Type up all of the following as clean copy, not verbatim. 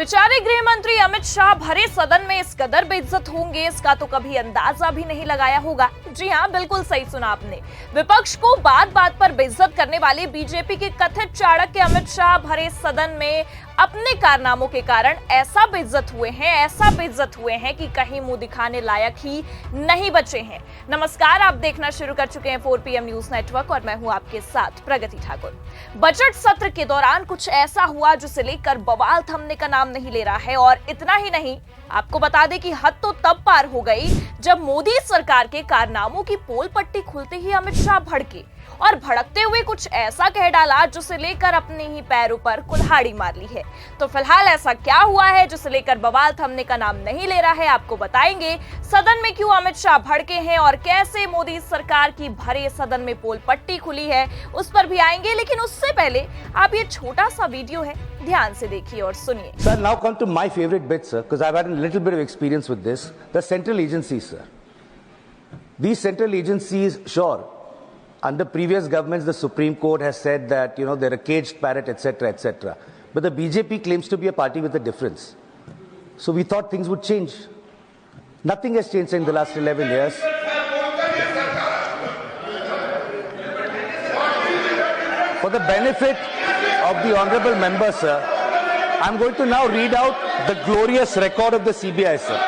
बेचारे गृह मंत्री अमित शाह भरे सदन में इस कदर बेइज्जत होंगे इसका तो कभी अंदाजा भी नहीं लगाया होगा। जी हाँ, बिल्कुल सही सुना आपने। विपक्ष को बात बात पर बेइज्जत करने वाले बीजेपी के कथित चाणक्य अमित शाह भरे सदन में अपने कारनामों के कारण ऐसा बेइज्जत हुए हैं कि कहीं मुंह दिखाने लायक ही नहीं बचे हैं। नमस्कार, आप देखना शुरू कर चुके हैं 4 PM न्यूज नेटवर्क और मैं हूं आपके साथ प्रगति ठाकुर। बजट सत्र के दौरान कुछ ऐसा हुआ जिसे लेकर बवाल थमने का नाम नहीं ले रहा है। और इतना ही नहीं, आपको बता दें कि हद तो तब पार हो गई जब मोदी सरकार के कारनामों की पोल पट्टी खुलते ही अमित शाह भड़के और भड़कते हुए कुछ ऐसा कह डाला जिसे लेकर अपने ही पैरों पर कुल्हाड़ी मार ली है। तो फिलहाल ऐसा क्या हुआ है जिसे लेकर बवाल थमने का नाम नहीं ले रहा है, आपको बताएंगे। सदन में क्यों अमित शाह भड़के हैं और कैसे मोदी सरकार की भरे सदन में पोल पट्टी खुली है, उस पर भी आएंगे। लेकिन उससे पहले आप ये छोटा सा वीडियो है, ध्यान से देखिए और सुनिए। Sir, now come to my favorite bit, sir, because I've had a little bit of experience with this. The central agencies, sir. These central agencies, sure, under previous governments, the Supreme Court has said that, they're a caged parrot, etc., etc. But the BJP claims to be a party with a difference. So we thought things would change. Nothing has changed in the last 11 years. For the benefit of the honorable members, sir, I'm going to now read out the glorious record of the CBI, sir.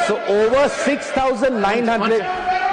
So over 6,900...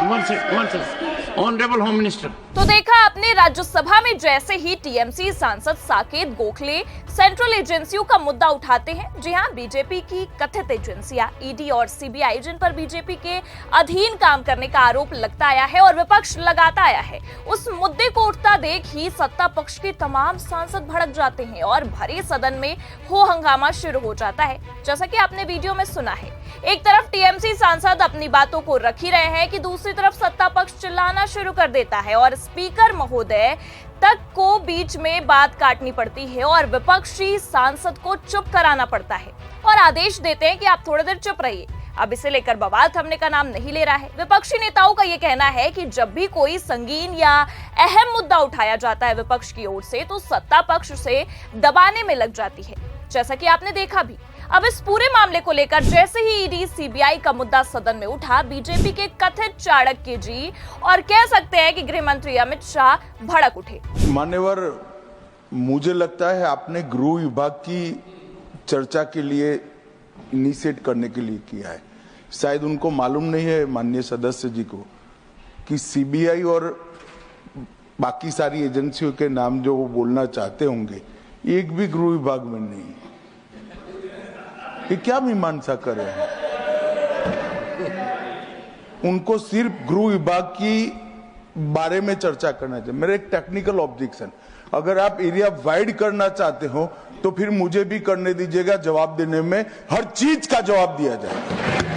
One second. Honorable Home Minister. तो देखा आपने, राज्यसभा में जैसे ही TMC सांसद Saket Gokhale central एजेंसियों का मुद्दा उठाते हैं, जी हाँ, बीजेपी की कथित एजेंसियां ईडी और सीबीआई, जिन पर बीजेपी के अधीन काम करने का आरोप लगता आया है और विपक्ष लगाता आया है, उस मुद्दे को उठता देख ही सत्ता पक्ष के तमाम सांसद भड़क जाते हैं और भरे सदन में हो हंगामा शुरू हो जाता है। जैसा कि आपने वीडियो में सुना है, एक तरफ टीएमसी सांसद अपनी बातों को रख ही रहे हैं कि दूसरी तरफ सत्ता पक्ष चिल्लाना शुरू कर देता है और स्पीकर महोदय तक को बीच में बात काटनी पड़ती है और विपक्षी सांसद को चुप कराना पड़ता है और आदेश देते हैं कि आप थोड़ी देर चुप रहिए। अब इसे लेकर बवाल थमने का नाम नहीं ले रहा है। विपक्षी नेताओं का यह कहना है कि जब भी कोई संगीन या अहम मुद्दा उठाया जाता है विपक्ष की ओर से, तो सत्ता पक्ष उसे दबाने में लग जाती है, जैसा कि आपने देखा भी। अब इस पूरे मामले को लेकर जैसे ही ईडी सीबीआई का मुद्दा सदन में उठा, बीजेपी के कथित चाणक्य जी और कह सकते हैं कि गृह मंत्री अमित शाह भड़क उठे। मान्यवर, मुझे लगता है आपने गृह विभाग की चर्चा के लिए इनिशिएट करने के लिए किया है। शायद उनको मालूम नहीं है, माननीय सदस्य जी को, कि सीबीआई और बाकी सारी एजेंसियों के नाम जो वो बोलना चाहते होंगे, एक भी गृह विभाग में नहीं। ये क्या मीमांसा कर रहे हैं? उनको सिर्फ गृह विभाग की बारे में चर्चा करना चाहिए। मेरा एक टेक्निकल ऑब्जेक्शन, अगर आप एरिया वाइड करना चाहते हो तो फिर मुझे भी करने दीजिएगा, जवाब देने में हर चीज का जवाब दिया जाएगा।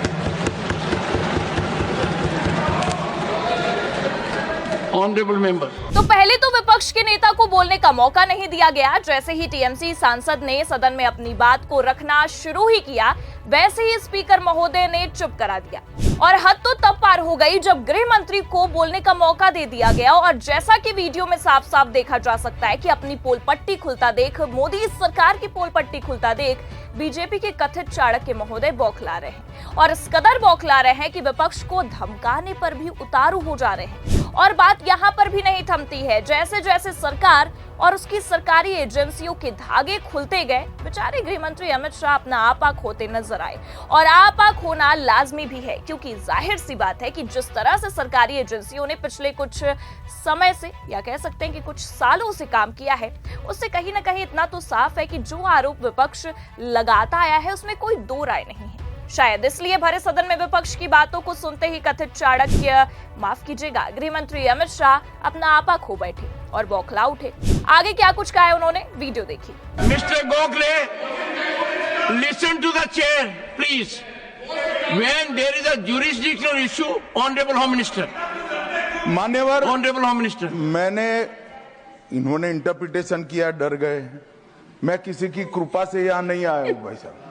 Honorable member. तो पहले तो विपक्ष के नेता को बोलने का मौका नहीं दिया गया। जैसे ही टीएमसी सांसद ने सदन में अपनी बात को रखना शुरू ही किया, वैसे ही स्पीकर महोदय ने चुप करा दिया और हद तो तब पार हो गई जब गृह मंत्री को बोलने का मौका दे दिया गया। और जैसा कि वीडियो में साफ साफ देखा जा सकता है कि अपनी पोल पट्टी खुलता देख, मोदी सरकार की पोल पट्टी खुलता देख बीजेपी के कथित चाणक्य महोदय बौखला रहे हैं और इस कदर बौखला रहे हैं कि विपक्ष को धमकाने पर भी उतारू हो जा रहे हैं। और बात यहाँ पर भी नहीं थमती है। जैसे जैसे सरकार और उसकी सरकारी एजेंसियों के धागे खुलते गए, बेचारे गृह मंत्री अमित शाह अपना आपा खोते नजर आए। और आपा खोना लाजमी भी है, क्योंकि जाहिर सी बात है कि जिस तरह से सरकारी एजेंसियों ने पिछले कुछ समय से, या कह सकते हैं कि कुछ सालों से काम किया है, उससे कहीं ना कहीं इतना तो साफ है कि जो आरोप विपक्ष लगाता आया है उसमें कोई दो राय नहीं है। शायद इसलिए भरे सदन में विपक्ष की बातों को सुनते ही कथित चाणक्य, माफ कीजिएगा, गृह मंत्री अमित शाह अपना आपा खो बैठे और बौखला उठे। आगे क्या कुछ कहा है उन्होंने, वीडियो देखिए। Mr. Gokhale, listen to the chair, please. When there is a jurisdictional issue, Honorable Home Minister. मान्यवर, Honorable Home Minister. इन्होंने इंटरप्रिटेशन किया, डर गए। मैं किसी की कृपा से यहाँ नहीं आया हूँ भाई साहब।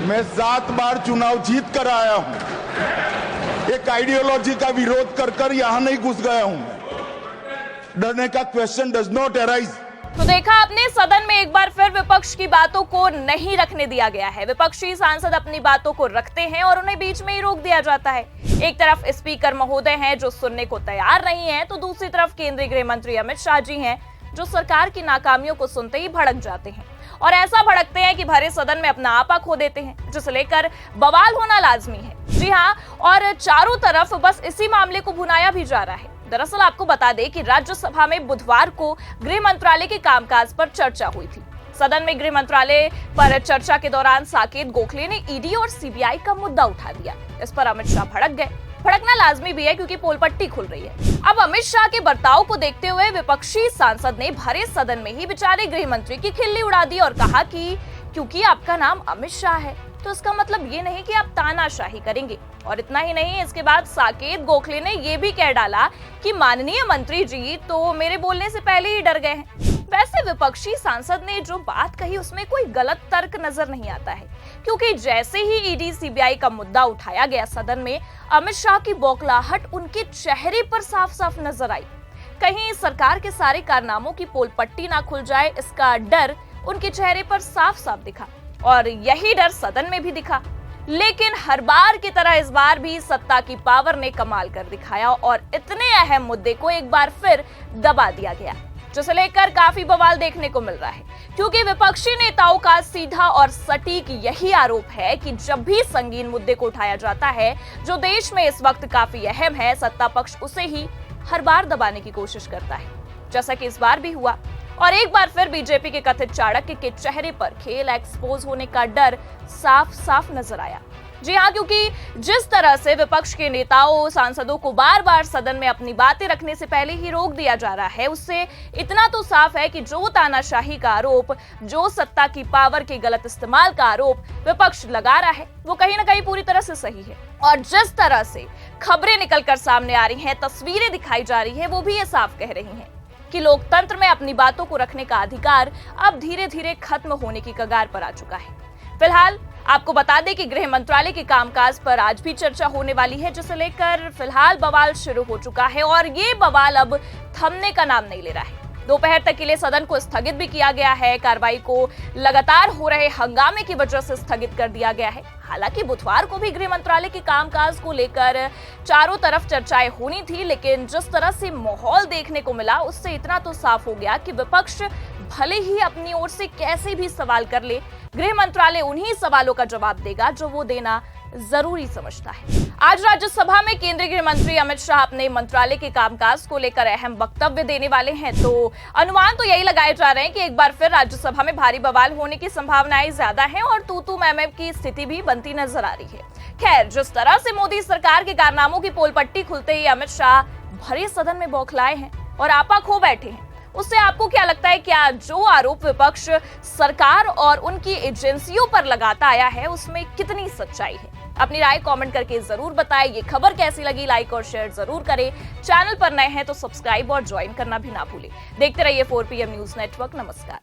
मैं 7 बार चुनाव जीत कर आया हूं। एक आइडियोलॉजी का विरोध कर यहां नहीं घुस गया हूं। डरने का क्वेश्चन डज नॉट अराइज। तो देखा आपने, सदन में एक बार फिर विपक्ष की बातों को नहीं रखने दिया गया है। विपक्षी सांसद अपनी बातों को रखते हैं और उन्हें बीच में ही रोक दिया जाता है। एक तरफ स्पीकर महोदय हैं जो सुनने को तैयार नहीं है, तो दूसरी तरफ केंद्रीय गृह मंत्री अमित शाह जी हैं जो सरकार की नाकामियों को सुनते ही भड़क जाते हैं और ऐसा भड़कते हैं कि भरे सदन में अपना आपा खो देते हैं, जिसे लेकर बवाल होना लाजमी है। जी हाँ, और चारों तरफ बस इसी मामले को भुनाया भी जा रहा है। दरअसल आपको बता दें कि राज्यसभा में बुधवार को गृह मंत्रालय के कामकाज पर चर्चा हुई थी। सदन में गृह मंत्रालय पर चर्चा के दौरान साकेत गोखले ने ईडी और सीबीआई का मुद्दा उठा दिया। इस पर अमित शाह भड़क गए। भड़कना लाजमी भी है क्योंकि पोल पट्टी खुल रही है। अब अमित शाह के बर्ताव को देखते हुए विपक्षी सांसद ने भरे सदन में ही बेचारे गृह मंत्री की खिल्ली उड़ा दी और कहा कि क्योंकि आपका नाम अमित शाह है तो इसका मतलब ये नहीं कि आप तानाशाही करेंगे। और इतना ही नहीं, इसके बाद साकेत गोखले ने ये भी कह डाला कि माननीय मंत्री जी तो मेरे बोलने से पहले ही डर गए हैं। वैसे विपक्षी सांसद ने जो बात कही उसमें कोई गलत तर्क नजर नहीं आता है, क्योंकि जैसे ही ईडी सीबीआई का मुद्दा उठाया गया सदन में, अमित शाह की बौखलाहट उनके चेहरे पर साफ साफ नजर आई। कहीं सरकार के सारे कारनामों की पोल पट्टी ना खुल जाए, इसका डर उनके चेहरे पर साफ साफ दिखा और यही डर सदन में भी दिखा। लेकिन हर बार की तरह इस बार भी सत्ता की पावर ने कमाल कर दिखाया और इतने अहम मुद्दे को एक बार फिर दबा दिया गया, जिसे लेकर काफी बवाल देखने को मिल रहा है। क्योंकि विपक्षी नेताओं का सीधा और सटीक यही आरोप है कि जब भी संगीन मुद्दे को उठाया जाता है जो देश में इस वक्त काफी अहम है, सत्ता पक्ष उसे ही हर बार दबाने की कोशिश करता है, जैसा कि इस बार भी हुआ। और एक बार फिर बीजेपी के कथित चाणक्य के चेहरे पर खेल एक्सपोज होने का डर साफ साफ नजर आया। जी हाँ, क्योंकि जिस तरह से विपक्ष के नेताओं सांसदों को बार बार सदन में अपनी बातें रखने से पहले ही रोक दिया जा रहा है, उससे इतना तो साफ है कि जो तानाशाही का आरोप, जो सत्ता की पावर के गलत इस्तेमाल का आरोप विपक्ष लगा रहा है, वो कहीं ना कहीं पूरी तरह से सही है। और जिस तरह से खबरें निकलकर सामने आ रही हैं, तस्वीरें दिखाई जा रही है, वो भी ये साफ कह रही हैं कि लोकतंत्र में अपनी बातों को रखने का अधिकार अब धीरे धीरे खत्म होने की कगार पर आ चुका है। फिलहाल आपको बता दें कि गृह मंत्रालय के कामकाज पर आज भी चर्चा होने वाली है, जिसे लेकर फिलहाल बवाल शुरू हो चुका है और ये बवाल अब थमने का नाम नहीं ले रहा है। दोपहर तक के लिए सदन को स्थगित भी किया गया है। कार्रवाई को लगातार हो रहे हंगामे की वजह से स्थगित कर दिया गया है। हालांकि बुधवार को भी गृह मंत्रालय के कामकाज को लेकर चारों तरफ चर्चाएं होनी थी, लेकिन जिस तरह से माहौल देखने को मिला उससे इतना तो साफ हो गया कि विपक्ष भले ही अपनी ओर से कैसे भी सवाल कर ले, गृह मंत्रालय उन्हीं सवालों का जवाब देगा जो वो देना जरूरी समझता है। आज राज्यसभा में केंद्रीय गृह मंत्री अमित शाह अपने मंत्रालय के कामकाज को लेकर अहम वक्तव्य देने वाले हैं, तो अनुमान तो यही लगाए जा रहे हैं कि एक बार फिर राज्यसभा में भारी बवाल होने की संभावनाएं ज्यादा हैं और तू मैं की स्थिति भी बनती नजर आ रही है। खैर, जिस तरह से मोदी सरकार के कारनामों की पोल पट्टी खुलते ही अमित शाह भरे सदन में बौखलाए हैं और आपा खो बैठे हैं, उससे आपको क्या लगता है? क्या जो आरोप विपक्ष सरकार और उनकी एजेंसियों पर लगाता आया है उसमें कितनी सच्चाई है? अपनी राय कमेंट करके जरूर बताएं। ये खबर कैसी लगी, लाइक और शेयर जरूर करें। चैनल पर नए हैं तो सब्सक्राइब और ज्वाइन करना भी ना भूलें। देखते रहिए 4PM न्यूज नेटवर्क। नमस्कार।